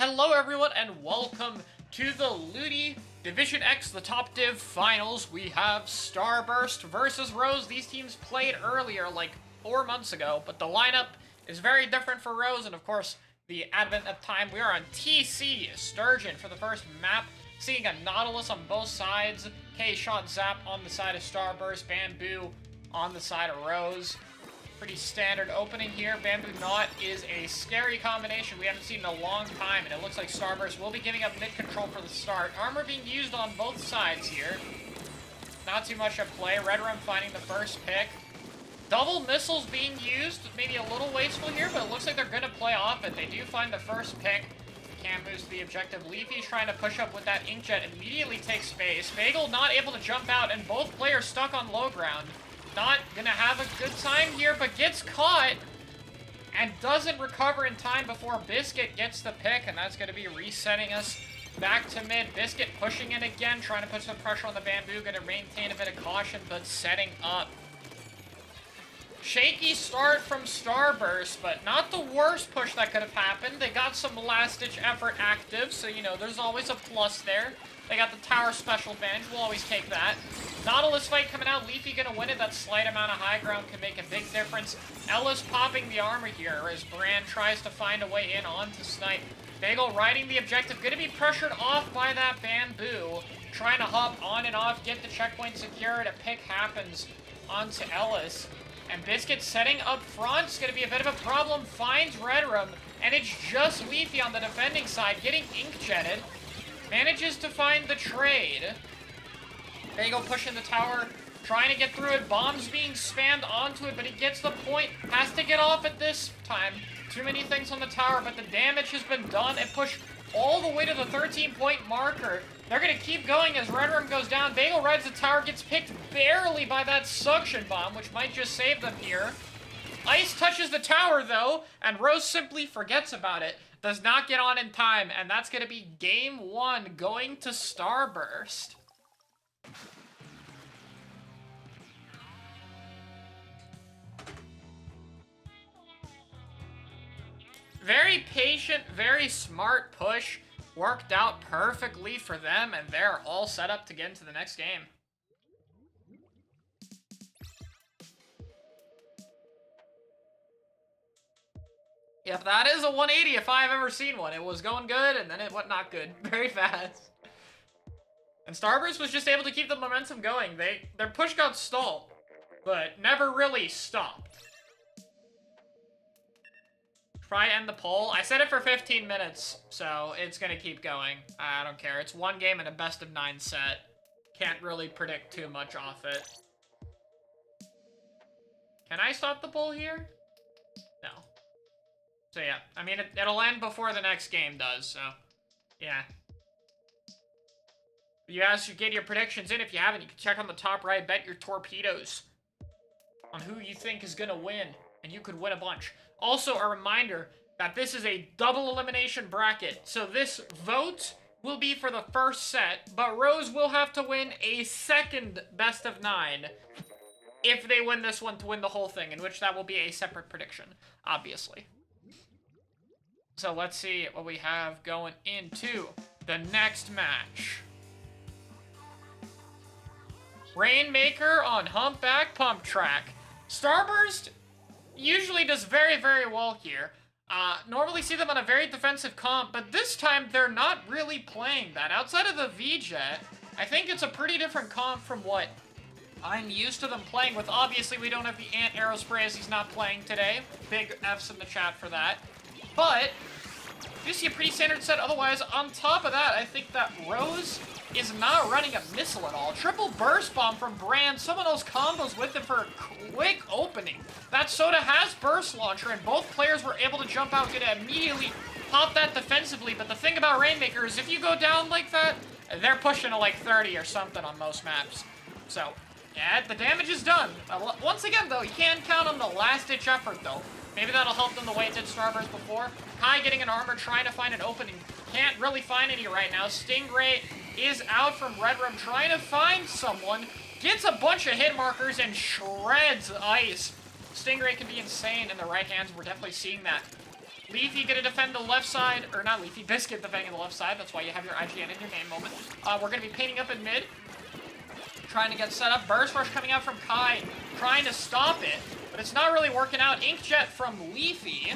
Hello everyone and welcome to the LUTI Division X, the top div finals. We have Starburst versus Rose. These teams played earlier, like 4 months ago, but the lineup is very different for Rose, and of course, the advent of time. We are on TC Sturgeon for the first map, seeing a Nautilus on both sides, K-Shot Zap on the side of Starburst, Bamboo on the side of Rose. Pretty standard opening here. Bamboo Knot is a scary combination we haven't seen in a long time, and it looks like Starburst will be giving up mid-control for the start. Armor being used on both sides here. Not too much at play. Red Rum finding the first pick. Double missiles being used. Maybe a little wasteful here, but it looks like they're going to play off it. They do find the first pick. Cam moves to the objective. Leafy's trying to push up with that Inkjet. Immediately takes space. Bagel not able to jump out, and both players stuck on low ground. Not gonna have a good time here, but gets caught and doesn't recover in time before Biscuit gets the pick, and that's gonna be resetting us back to mid. Biscuit pushing in again, trying to put some pressure on the Bamboo, gonna maintain a bit of caution, but setting up. Shaky start from Starburst, but not the worst push that could have happened. They got some last-ditch effort active, so, you know, there's always a plus there. They got the tower special advantage. We'll always take that. Nautilus fight coming out. Leafy gonna win it. That slight amount of high ground can make a big difference. Ellis popping the armor here as Brand tries to find a way in onto Snipe. Bagel riding the objective. Gonna be pressured off by that Bamboo. Trying to hop on and off, get the checkpoint secured. A pick happens onto Ellis. And Biscuit setting up front. It's gonna be a bit of a problem. Finds Red Room. And it's just Leafy on the defending side getting ink-jetted. Manages to find the trade. Bagel pushing the tower, trying to get through it. Bombs being spammed onto it, but he gets the point. Has to get off at this time. Too many things on the tower, but the damage has been done and pushed all the way to the 13-point marker. They're going to keep going as Red Room goes down. Bagel rides the tower, gets picked barely by that suction bomb, which might just save them here. Ice touches the tower, though, and Rose simply forgets about it. Does not get on in time, and that's going to be game one going to Starburst. Very patient, very smart push. Worked out perfectly for them, and they're all set up to get into the next game. Yep, that is a 180 if I've ever seen one. It was going good, and then it went not good. Very fast. And Starburst was just able to keep the momentum going. Their push got stalled, but never really stopped. Try end the poll. I set it for 15 minutes, so it's gonna keep going. I don't care. It's one game and a best of 9 set. Can't really predict too much off it. Can I stop the poll here? No. So yeah, I mean, it'll end before the next game does, so yeah. You guys should get your predictions in. If you haven't, you can check on the top right, bet your torpedoes on who you think is gonna win, and you could win a bunch. Also, a reminder that this is a double elimination bracket, so this vote will be for the first set, but Rose will have to win a second best of 9 if they win this one to win the whole thing, in which that will be a separate prediction, obviously. So let's see what we have going into the next match. Rainmaker on Humpback Pump Track. Starburst usually does very, very well here. Normally see them on a very defensive comp, but this time they're not really playing that. Outside of the V-Jet, I think it's a pretty different comp from what I'm used to them playing with. Obviously, we don't have the Anti-Aero Spray as he's not playing today. Big F's in the chat for that. But you see a pretty standard set otherwise. On top of that, I think that Rose is not running a missile at all. Triple burst bomb from Brand. Some of those combos with him for a quick opening. That Soda has burst launcher, and both players were able to jump out, gonna immediately pop that defensively. But the thing about Rainmaker is if you go down like that, they're pushing to like 30 or something on most maps. So, yeah, the damage is done. Once again, though, you can't count on the last-ditch effort, though. Maybe that'll help them the way it did Starburst before. Kai getting an armor, trying to find an opening. Can't really find any right now. Stingray is out from Red Room, trying to find someone. Gets a bunch of hit markers and shreds Ice. Stingray can be insane in the right hands. We're definitely seeing that. Leafy gonna defend the left side, or not Leafy, Biscuit defending the left side. That's why you have your IGN in your name moment. We're gonna be painting up in mid. Trying to get set up. Burst Rush coming out from Kai, trying to stop it, but it's not really working out. Inkjet from Leafy,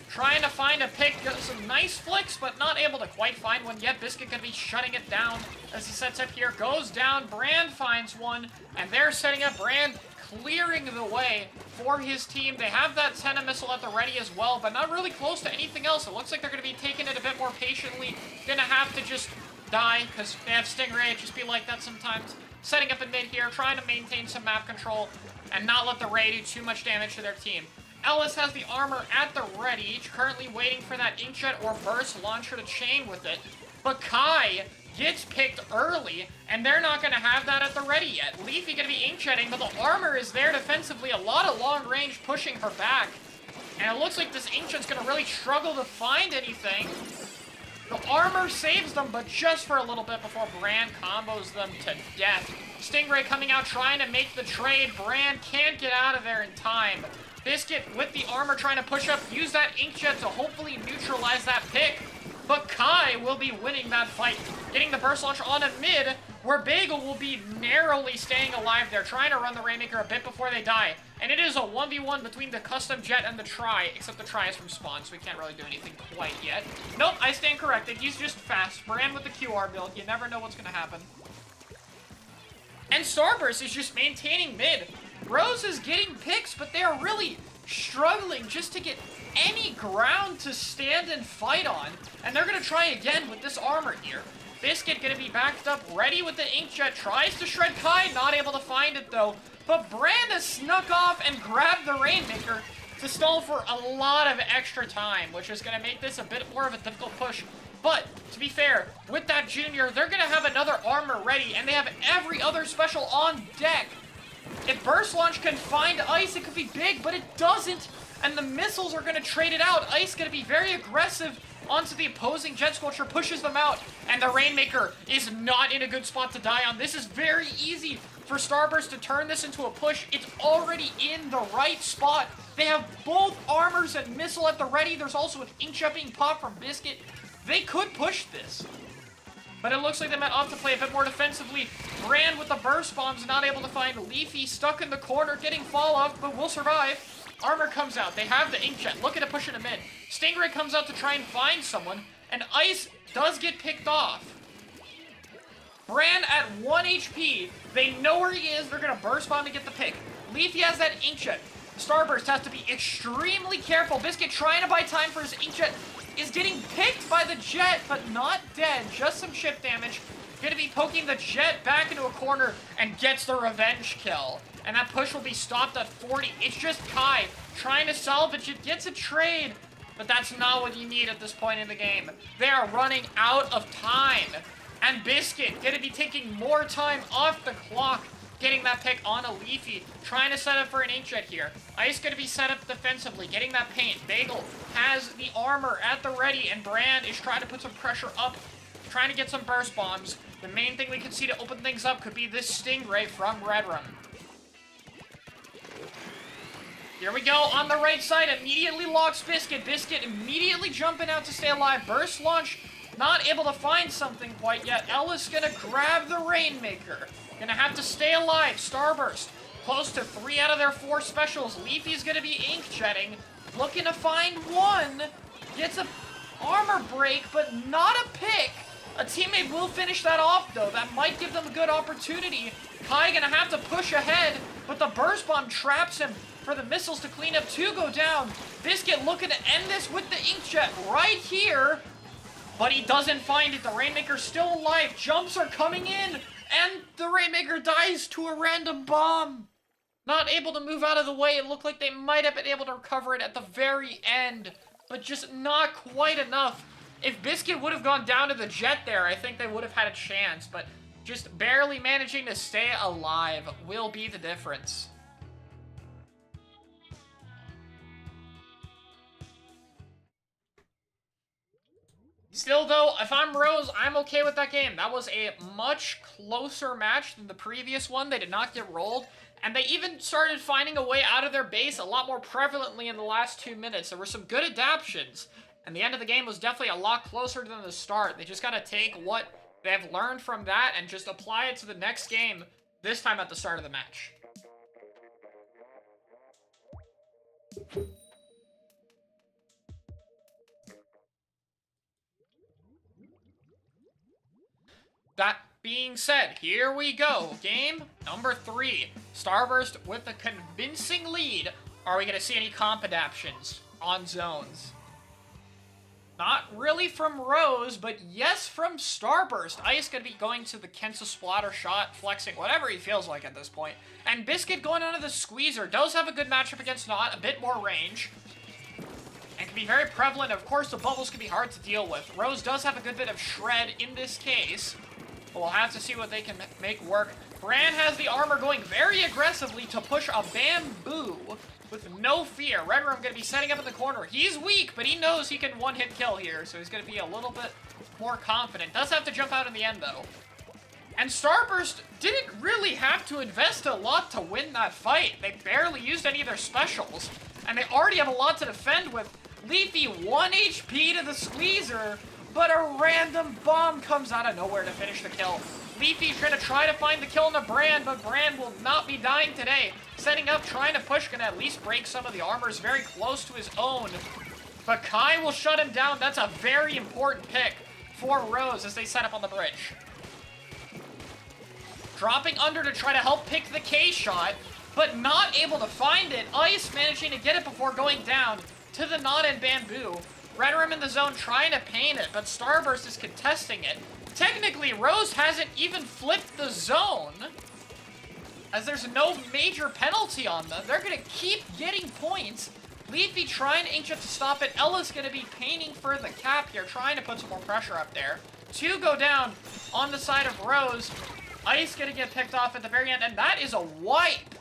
trying to find a pick, got some nice flicks, but not able to quite find one yet. Biscuit gonna be shutting it down as he sets up here, goes down, Brand finds one, and they're setting up. Brand clearing the way for his team. They have that Senna missile at the ready as well, but not really close to anything else. It looks like they're gonna be taking it a bit more patiently, gonna have to just die, because they have Stingray, it just be like that sometimes. Setting up in mid here, trying to maintain some map control and not let the Ray do too much damage to their team. Ellis has the armor at the ready, currently waiting for that Inkjet or Burst launcher to chain with it. But Kai gets picked early, and they're not going to have that at the ready yet. Leafy going to be Inkjetting, but the armor is there defensively. A lot of long range pushing her back. And it looks like this Inkjet's going to really struggle to find anything. The armor saves them, but just for a little bit before Brand combos them to death. Stingray coming out trying to make the trade. Brand can't get out of there in time. Biscuit with the armor trying to push up, use that Inkjet to hopefully neutralize that pick. But Kai will be winning that fight. Getting the burst launcher on a mid, where Bagel will be narrowly staying alive there, trying to run the Rainmaker a bit before they die. And it is a 1v1 between the custom jet and the Try, except the Try is from spawn, so we can't really do anything quite yet. Nope, I stand corrected. He's just fast. Brand with the QR build. You never know what's going to happen. And Starburst is just maintaining mid. Rose is getting picks, but they are really struggling just to get any ground to stand and fight on. And they're going to try again with this armor here. Biscuit going to be backed up, ready with the Inkjet, tries to shred Kai, not able to find it though. But Brand has snuck off and grabbed the Rainmaker to stall for a lot of extra time, which is going to make this a bit more of a difficult push. But, to be fair, with that Junior, they're going to have another armor ready, and they have every other special on deck. If Burst Launch can find Ice, it could be big, but it doesn't. And the missiles are going to trade it out. Ice going to be very aggressive onto the opposing Jet Sculpture, pushes them out. And the Rainmaker is not in a good spot to die on. This is very easy for Starburst to turn this into a push. It's already in the right spot. They have both armors and missile at the ready. There's also an Inkjet being popped from Biscuit. They could push this. But it looks like they might opt to play a bit more defensively. Brand with the burst bombs, not able to find Leafy, stuck in the corner, getting fall off, but will survive. Armor comes out. They have the Inkjet, looking to push it in. Stingray comes out to try and find someone, and Ice does get picked off. Brand at 1 HP. They know where he is. They're going to burst bomb to get the pick. Leafy has that Inkjet. Starburst has to be extremely careful. Biscuit trying to buy time for his Inkjet. Is getting picked by the Jet, but not dead. Just some chip damage. Going to be poking the Jet back into a corner and gets the revenge kill. And that push will be stopped at 40. It's just Kai trying to salvage it. Gets a trade, but that's not what you need at this point in the game. They are running out of time. And Biscuit going to be taking more time off the clock. Getting that pick on a Leafy, trying to set up for an Inkjet here. Ice going to be set up defensively, getting that paint. Bagel has the armor at the ready, and Brand is trying to put some pressure up, trying to get some burst bombs. The main thing we can see to open things up could be this Stingray from Red Room. Here we go, on the right side, immediately locks Biscuit. Biscuit immediately jumping out to stay alive. Burst launch, not able to find something quite yet. Ellis gonna grab the Rainmaker. Gonna have to stay alive. Starburst, close to 3 out of their 4 specials. Leafy's gonna be Inkjetting, looking to find one. Gets a armor break, but not a pick. A teammate will finish that off, though. That might give them a good opportunity. Kai gonna have to push ahead, but the burst bomb traps him for the missiles to clean up. 2 go down. Biscuit looking to end this with the Inkjet right here, but he doesn't find it. The Rainmaker's still alive. Jumps are coming in. And the Rainmaker dies to a random bomb. Not able to move out of the way. It looked like they might have been able to recover it at the very end, but just not quite enough. If Biscuit would have gone down to the Jet there, I think they would have had a chance, but just barely managing to stay alive will be the difference. Still, though, if I'm Rose, I'm okay with that game. That was a much closer match than the previous one. They did not get rolled. And they even started finding a way out of their base a lot more prevalently in the last 2 minutes. There were some good adaptions. And the end of the game was definitely a lot closer than the start. They just gotta take what they have learned from that and just apply it to the next game, this time at the start of the match. That being said, here we go. Game number 3. Starburst with a convincing lead. Are we going to see any comp adaptions on zones? Not really from Rose, but yes from Starburst. Ice going to be going to the Kensa splatter shot, flexing whatever he feels like at this point. And Biscuit going onto the squeezer. Does have a good matchup against Not, a bit more range. And can be very prevalent. Of course, the bubbles can be hard to deal with. Rose does have a good bit of shred in this case. But we'll have to see what they can make work. Bran has the armor going very aggressively to push a bamboo with no fear. Red Room going to be setting up in the corner. He's weak, but he knows he can one-hit kill here, so he's going to be a little bit more confident. Does have to jump out in the end, though. And Starburst didn't really have to invest a lot to win that fight. They barely used any of their specials, and they already have a lot to defend with. Leafy 1 HP to the squeezer, but a random bomb comes out of nowhere to finish the kill. Leafy's gonna try to find the kill on the Bran, but Bran will not be dying today. Setting up, trying to push, gonna at least break some of the armors very close to his own. But Kai will shut him down. That's a very important pick for Rose as they set up on the bridge. Dropping under to try to help pick the K shot, but not able to find it. Ice managing to get it before going down to the Knot and Bamboo. Red Room in the zone trying to paint it, but Starburst is contesting it. Technically, Rose hasn't even flipped the zone, as there's no major penalty on them. They're gonna keep getting points. Leafy trying to Inkjet to stop it. Ella's gonna be painting for the cap here, trying to put some more pressure up there. 2 go down on the side of Rose. Ice gonna get picked off at the very end, and that is a wipe.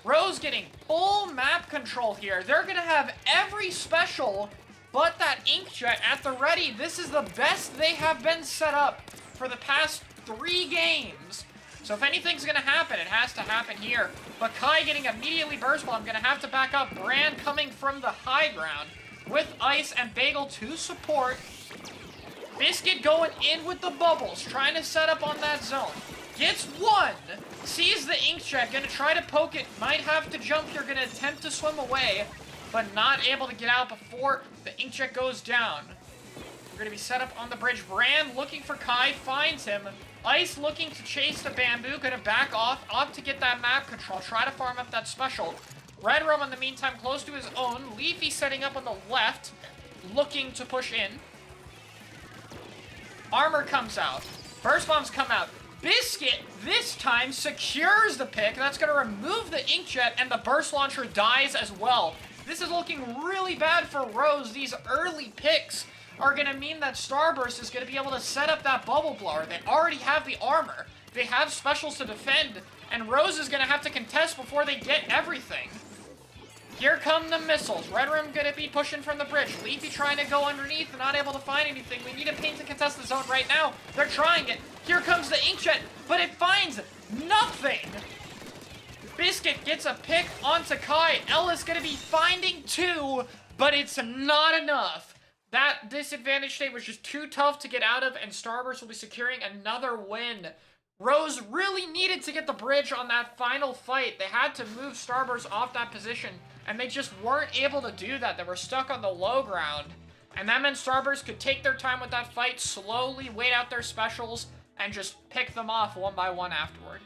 Rose getting full map control here. They're gonna have every special but that Inkjet at the ready. This is the best they have been set up for the past 3 games. So if anything's gonna happen, it has to happen here. But Kai getting immediately burst bomb, gonna have to back up. Bran coming from the high ground with Ice and Bagel to support. Biscuit going in with the bubbles, trying to set up on that zone. Gets 1, sees the Inkjet, gonna try to poke it, might have to jump here, gonna attempt to swim away, but not able to get out before the Inkjet goes down. We're gonna be set up on the bridge. Bran looking for Kai, finds him. Ice looking to chase the Bamboo, gonna back off to get that map control, try to farm up that special. Red Room in the meantime close to his own. Leafy setting up on the left, looking to push in. Armor comes out. Burst bombs come out. Biscuit, this time, secures the pick. That's going to remove the Inkjet, and the burst launcher dies as well. This is looking really bad for Rose. These early picks are going to mean that Starburst is going to be able to set up that bubble blower. They already have the armor. They have specials to defend, and Rose is going to have to contest before they get everything. Here come the missiles. Red Room gonna be pushing from the bridge. Leafy trying to go underneath and not able to find anything. We need a paint to contest the zone right now. They're trying it. Here comes the Inkjet, but it finds nothing. Biscuit gets a pick onto Kai. Ella's gonna be finding 2, but it's not enough. That disadvantage state was just too tough to get out of, and Starburst will be securing another win. Rose really needed to get the bridge on that final fight. They had to move Starburst off that position, and they just weren't able to do that. They were stuck on the low ground. And that meant Starburst could take their time with that fight, slowly wait out their specials, and just pick them off one by one afterward.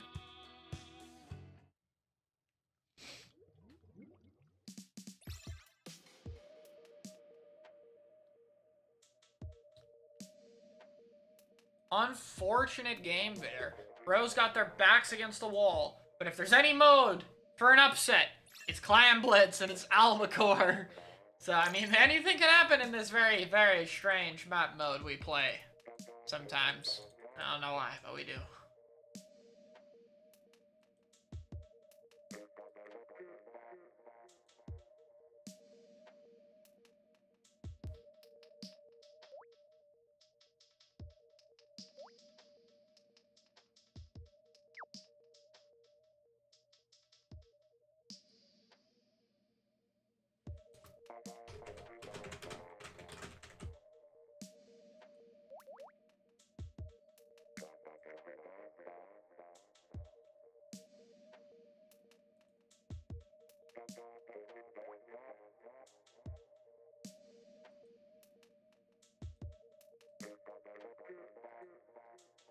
Unfortunate game there. Rose got their backs against the wall. But if there's any mode for an upset, it's Clan Blitz and it's Albacore. So, I mean, anything can happen in this very, very strange map mode we play. Sometimes. I don't know why, but we do.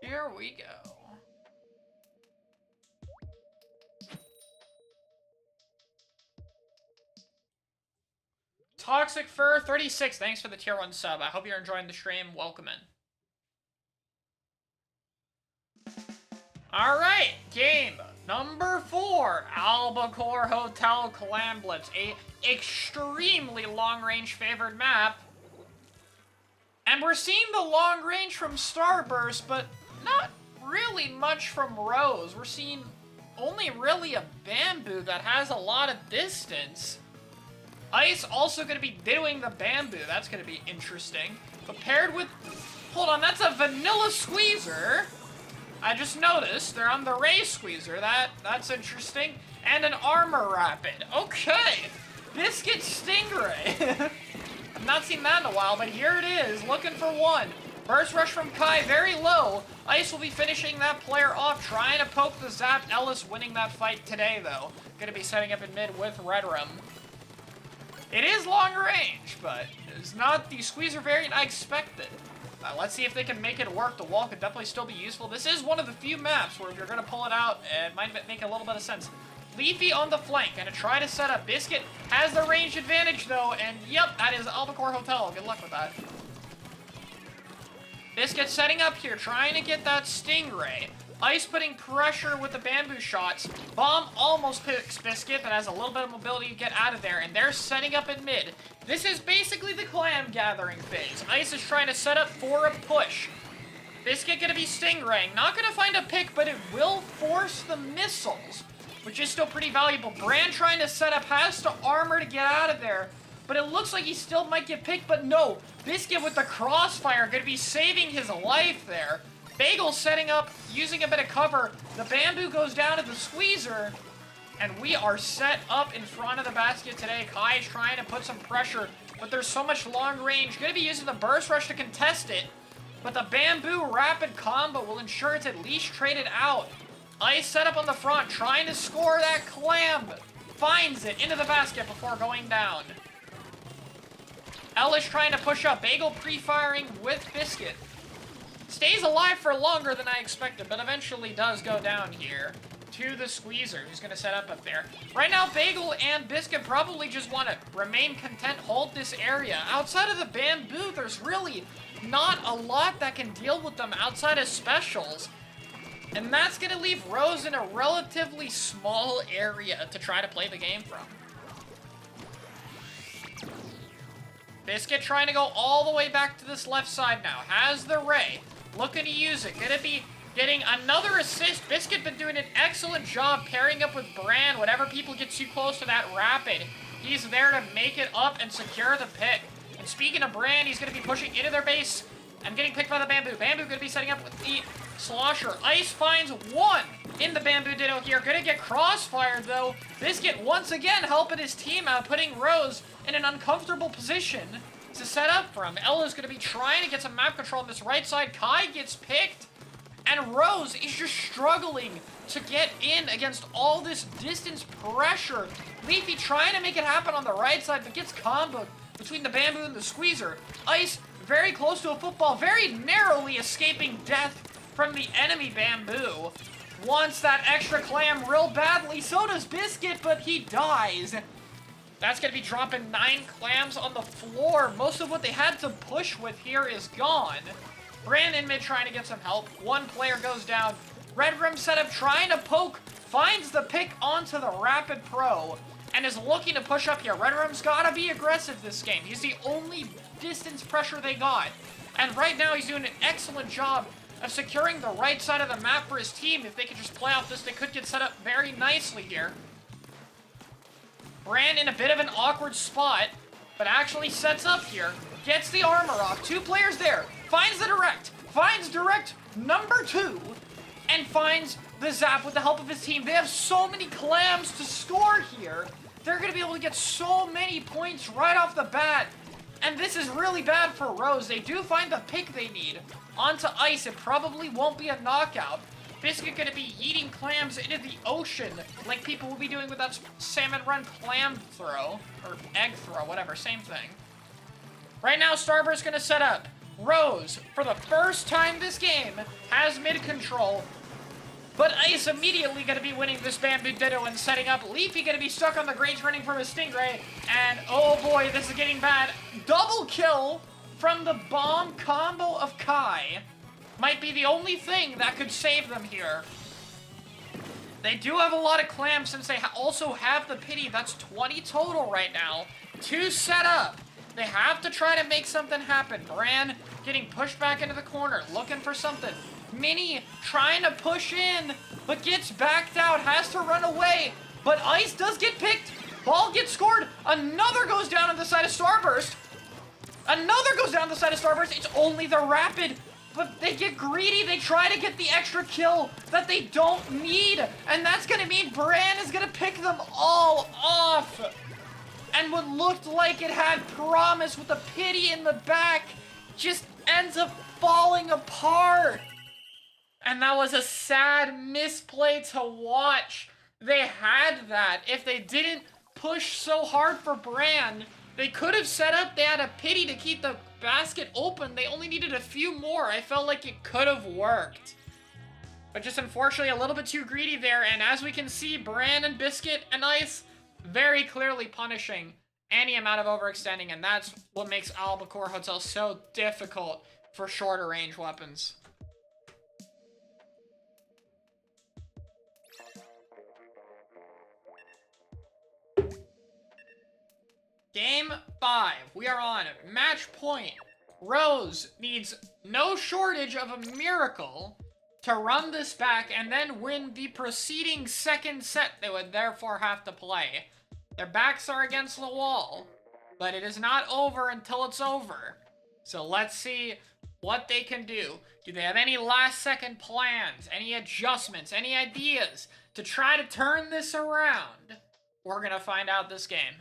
Here we go. Toxic Fur 36, thanks for the tier 1 sub. I hope you're enjoying the stream. Welcome in. Alright, game number 4. Albacore Hotel Clam Blitz. A extremely long-range favored map. And we're seeing the long range from Starburst, but not really much from Rose. We're seeing only really a Bamboo that has a lot of distance. Ice also going to be doing the Bamboo. That's going to be interesting. But paired with... Hold on, that's a Vanilla Squeezer. I just noticed they're on the Ray Squeezer. That's interesting. And an Armor Rapid. Okay. Biscuit Stingray. I've not seen that in a while, but here it is. Looking for one. Burst Rush from Kai, very low. Ice will be finishing that player off, trying to poke the Zap. Ellis winning that fight today, though. Gonna be setting up in mid with Redrum. It is long range, but it's not the Squeezer variant I expected. Let's see if they can make it work. The wall could definitely still be useful. This is one of the few maps where if you're going to pull it out, it might make a little bit of sense. Leafy on the flank, gonna try to set up. Biscuit has the range advantage, though, and yep, that is Albacore Hotel. Good luck with that. Biscuit setting up here, trying to get that Stingray. Ice putting pressure with the Bamboo shots. Bomb almost picks Biscuit, but has a little bit of mobility to get out of there, and they're setting up in mid. This is basically the clam gathering phase. Ice is trying to set up for a push. Biscuit gonna be Stingraying. Not gonna find a pick, but it will force the missiles, which is still pretty valuable. Brand trying to set up, has to armor to get out of there, but it looks like he still might get picked, but no. Biscuit with the crossfire, gonna be saving his life there. Bagel setting up, using a bit of cover. The Bamboo goes down to the Squeezer, and we are set up in front of the basket today. Kai is trying to put some pressure, but there's so much long range. Gonna be using the Burst Rush to contest it, but the Bamboo Rapid combo will ensure it's at least traded out. Ice set up on the front, trying to score that clam. Finds it into the basket before going down. Ellis trying to push up. Bagel pre-firing with Biscuit. Stays alive for longer than I expected, but eventually does go down here to the Squeezer, who's going to set up there. Right now, Bagel and Biscuit probably just want to remain content, hold this area. Outside of the Bamboo, there's really not a lot that can deal with them outside of specials. And that's going to leave Rose in a relatively small area to try to play the game from. Biscuit trying to go all the way back to this left side now. Has the Ray. Looking to use it. Gonna be getting another assist. Biscuit been doing an excellent job pairing up with Bran. Whenever people get too close to that Rapid, he's there to make it up and secure the pick. And speaking of Bran, he's gonna be pushing into their base and getting picked by the Bamboo. Bamboo gonna be setting up with the Slosher. Ice finds one in the Bamboo Ditto here. Gonna get crossfired, though. Biscuit once again helping his team out, putting Rose in an uncomfortable position to set up for him. Ella's gonna be trying to get some map control on this right side. Kai gets picked, and Rose is just struggling to get in against all this distance pressure. Leafy trying to make it happen on the right side, but gets comboed between the Bamboo and the Squeezer. Ice very close to a football, very narrowly escaping death from the enemy Bamboo. Wants that extra clam real badly. So does Biscuit, but he dies. That's going to be dropping 9 clams on the floor. Most of what they had to push with here is gone. Brandon mid trying to get some help. One player goes down. Red Rim setup trying to poke. Finds the pick onto the Rapid Pro. And is looking to push up here. Red Rim's got to be aggressive this game. He's the only distance pressure they got. And right now he's doing an excellent job of securing the right side of the map for his team. If they could just play off this, they could get set up very nicely here. Brand in a bit of an awkward spot, but actually sets up here. Gets the armor off. 2 players there. Finds the direct. Finds direct number 2. And finds the Zap with the help of his team. They have so many clams to score here. They're going to be able to get so many points right off the bat. And this is really bad for Rose. They do find the pick they need. Onto Ice. It probably won't be a knockout. Biscuit gonna be yeeting clams into the ocean like people will be doing with that salmon run clam throw, or egg throw, whatever, same thing. Right now, Starburst gonna set up. Rose, for the first time this game, has mid-control. But Ice immediately going to be winning this Bamboo Ditto and setting up. Leafy going to be stuck on the Grange running from his Stingray. And oh boy, this is getting bad. Double kill from the bomb combo of Kai. Might be the only thing that could save them here. They do have a lot of clams since they also have the pity. That's 20 total right now. 2 set up. They have to try to make something happen. Bran getting pushed back into the corner, looking for something. Mini trying to push in, but gets backed out, has to run away. But Ice does get picked. Ball gets scored. Another goes down on the side of Starburst. Another goes down the side of Starburst. It's only the Rapid, but they get greedy. They try to get the extra kill that they don't need, and that's gonna mean Bran is gonna pick them all off. And what looked like it had promise with the pity in the back just ends up falling apart. And that was a sad misplay to watch. They had that. If they didn't push so hard for Bran, they could have set up. They had a pity to keep the basket open. They only needed a few more. I felt like it could have worked. But just unfortunately a little bit too greedy there. And as we can see, Bran and Biscuit and Ice very clearly punishing any amount of overextending. And that's what makes Albacore Hotel so difficult for shorter range weapons. Game 5. We are on match point. Rose needs no shortage of a miracle to run this back and then win the preceding second set they would therefore have to play. Their backs are against the wall, but it is not over until it's over. So let's see what they can do. Do they have any last second plans, any adjustments, any ideas to try to turn this around? We're gonna find out this game.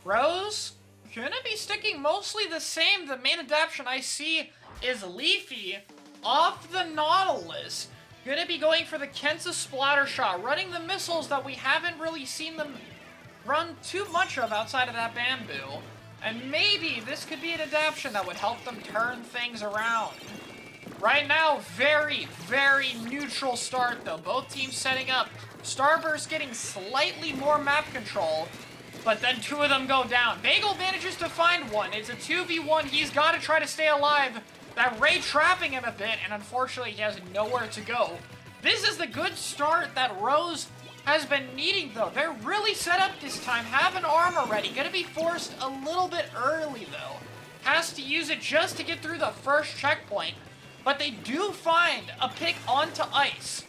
Rose, gonna be sticking mostly the same. The main adaptation I see is Leafy off the Nautilus. Gonna be going for the Kensa Splatter Shot, running the missiles that we haven't really seen them run too much of outside of that Bamboo. And maybe this could be an adaptation that would help them turn things around. Right now, very, very neutral start though. Both teams setting up. Starburst getting slightly more map control, but then 2 of them go down. Bagel manages to find one. It's a 2v1. He's got to try to stay alive. That Ray trapping him a bit, and unfortunately he has nowhere to go. This is the good start that Rose has been needing, though. They're really set up this time. Have an armor ready. Gonna be forced a little bit early, though. Has to use it just to get through the first checkpoint. But they do find a pick onto Ice.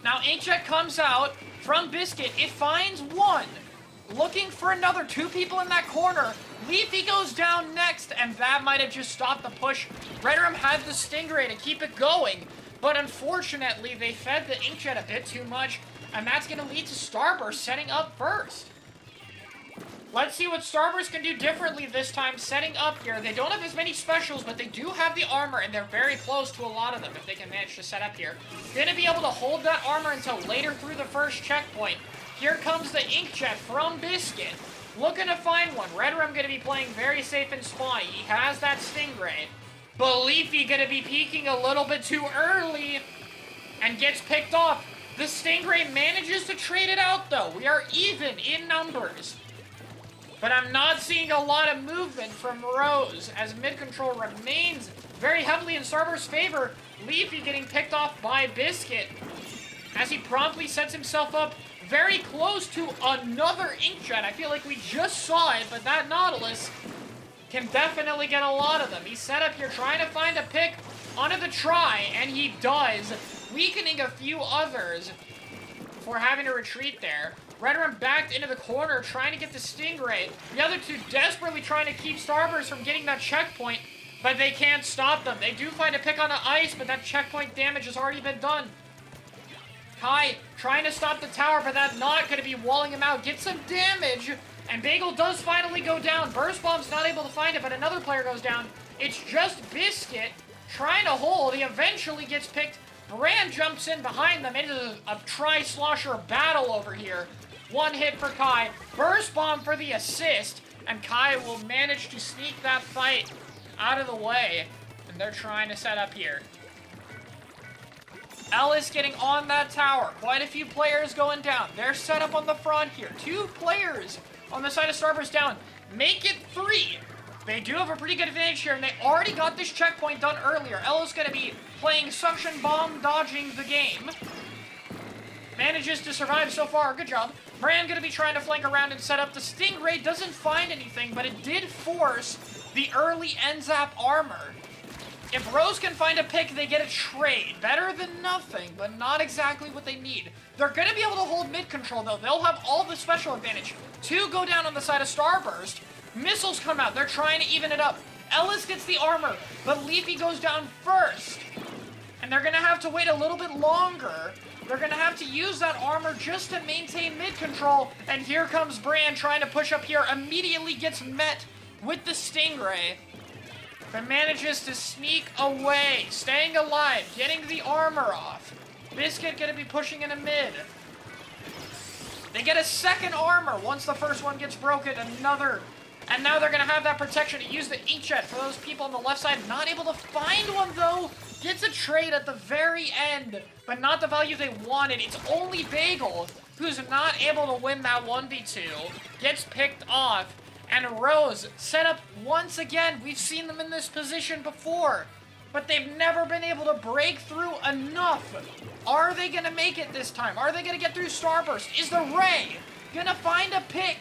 Now, Inkjet comes out from Biscuit. It finds one. Looking for another. 2 people in that corner. Leafy goes down next, and that might have just stopped the push. Redrum had the Stingray to keep it going, but unfortunately, they fed the Inkjet a bit too much, and that's going to lead to Starburst setting up first. Let's see what Starburst can do differently this time setting up here. They don't have as many specials, but they do have the armor, and they're very close to a lot of them if they can manage to set up here. Gonna be able to hold that armor until later through the first checkpoint. Here comes the Inkjet from Biscuit. Looking to find one. Redrum gonna be playing very safe and spawny. He has that Stingray. But Leafy gonna be peeking a little bit too early and gets picked off. The Stingray manages to trade it out, though. We are even in numbers. But I'm not seeing a lot of movement from Rose as mid-control remains very heavily in Starburst's favor. Leafy getting picked off by Biscuit as he promptly sets himself up very close to another Inkjet. I feel like we just saw it, but that Nautilus can definitely get a lot of them. He's set up here trying to find a pick onto the try, and he does, weakening a few others before having to retreat there. Redrum backed into the corner, trying to get the Stingray. The other 2 desperately trying to keep Starburst from getting that checkpoint, but they can't stop them. They do find a pick on the Ice, but that checkpoint damage has already been done. Kai trying to stop the tower, but that's not going to be walling him out. Get some damage, and Bagel does finally go down. Burst Bomb's not able to find it, but another player goes down. It's just Biscuit trying to hold. He eventually gets picked. Brand jumps in behind them into a tri-slosher battle over here. One hit for Kai. Burst bomb for the assist. And Kai will manage to sneak that fight out of the way. And they're trying to set up here. Ellis getting on that tower. Quite a few players going down. They're set up on the front here. 2 players on the side of Starburst down. Make it 3. They do have a pretty good advantage here, and they already got this checkpoint done earlier. Ellis going to be playing suction bomb, dodging the game. Manages to survive so far. Good job. Brand going to be trying to flank around and set up. The Stingray doesn't find anything, but it did force the early N-Zap armor. If Rose can find a pick, they get a trade. Better than nothing, but not exactly what they need. They're going to be able to hold mid-control, though. They'll have all the special advantage. 2 go down on the side of Starburst. Missiles come out. They're trying to even it up. Ellis gets the armor, but Leafy goes down first. And they're going to have to wait a little bit longer. They're going to have to use that armor just to maintain mid-control. And here comes Brand trying to push up here. Immediately gets met with the Stingray. But manages to sneak away, staying alive, getting the armor off. Biscuit gonna be pushing in a mid. They get a second armor once the first one gets broken, another. And now they're gonna have that protection to use the inkjet for those people on the left side. Not able to find one though. Gets a trade at the very end, but not the value they wanted. It's only Bagel who's not able to win that 1v2. Gets picked off. And Rose set up once again. We've seen them in this position before, but they've never been able to break through enough. Are they going to make it this time? Are they going to get through Starburst? Is the Ray going to find a pick?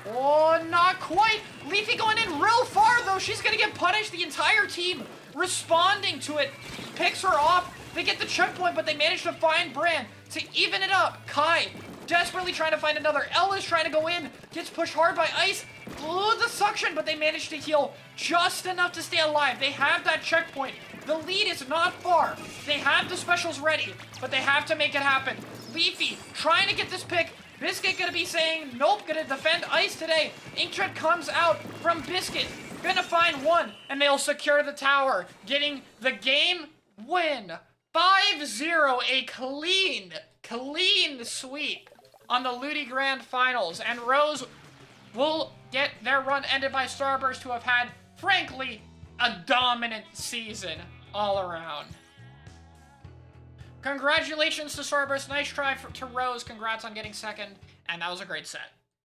Oh, not quite. Leafy going in real far, though. She's going to get punished. The entire team responding to it picks her off. They get the checkpoint, but they manage to find Brand to even it up. Kai desperately trying to find another. Ellis trying to go in. Gets pushed hard by Ice. Ooh, the suction, but they managed to heal just enough to stay alive. They have that checkpoint. The lead is not far. They have the specials ready, but they have to make it happen. Leafy trying to get this pick. Biscuit gonna be saying, nope, gonna defend Ice today. Inkjet comes out from Biscuit. Gonna find one, and they'll secure the tower, getting the game win. 5-0, a clean sweep on the LUTI Grand Finals, and Rose will get their run ended by Starburst, who have had, frankly, a dominant season all around. Congratulations to Starburst, nice try to Rose, congrats on getting second, and that was a great set.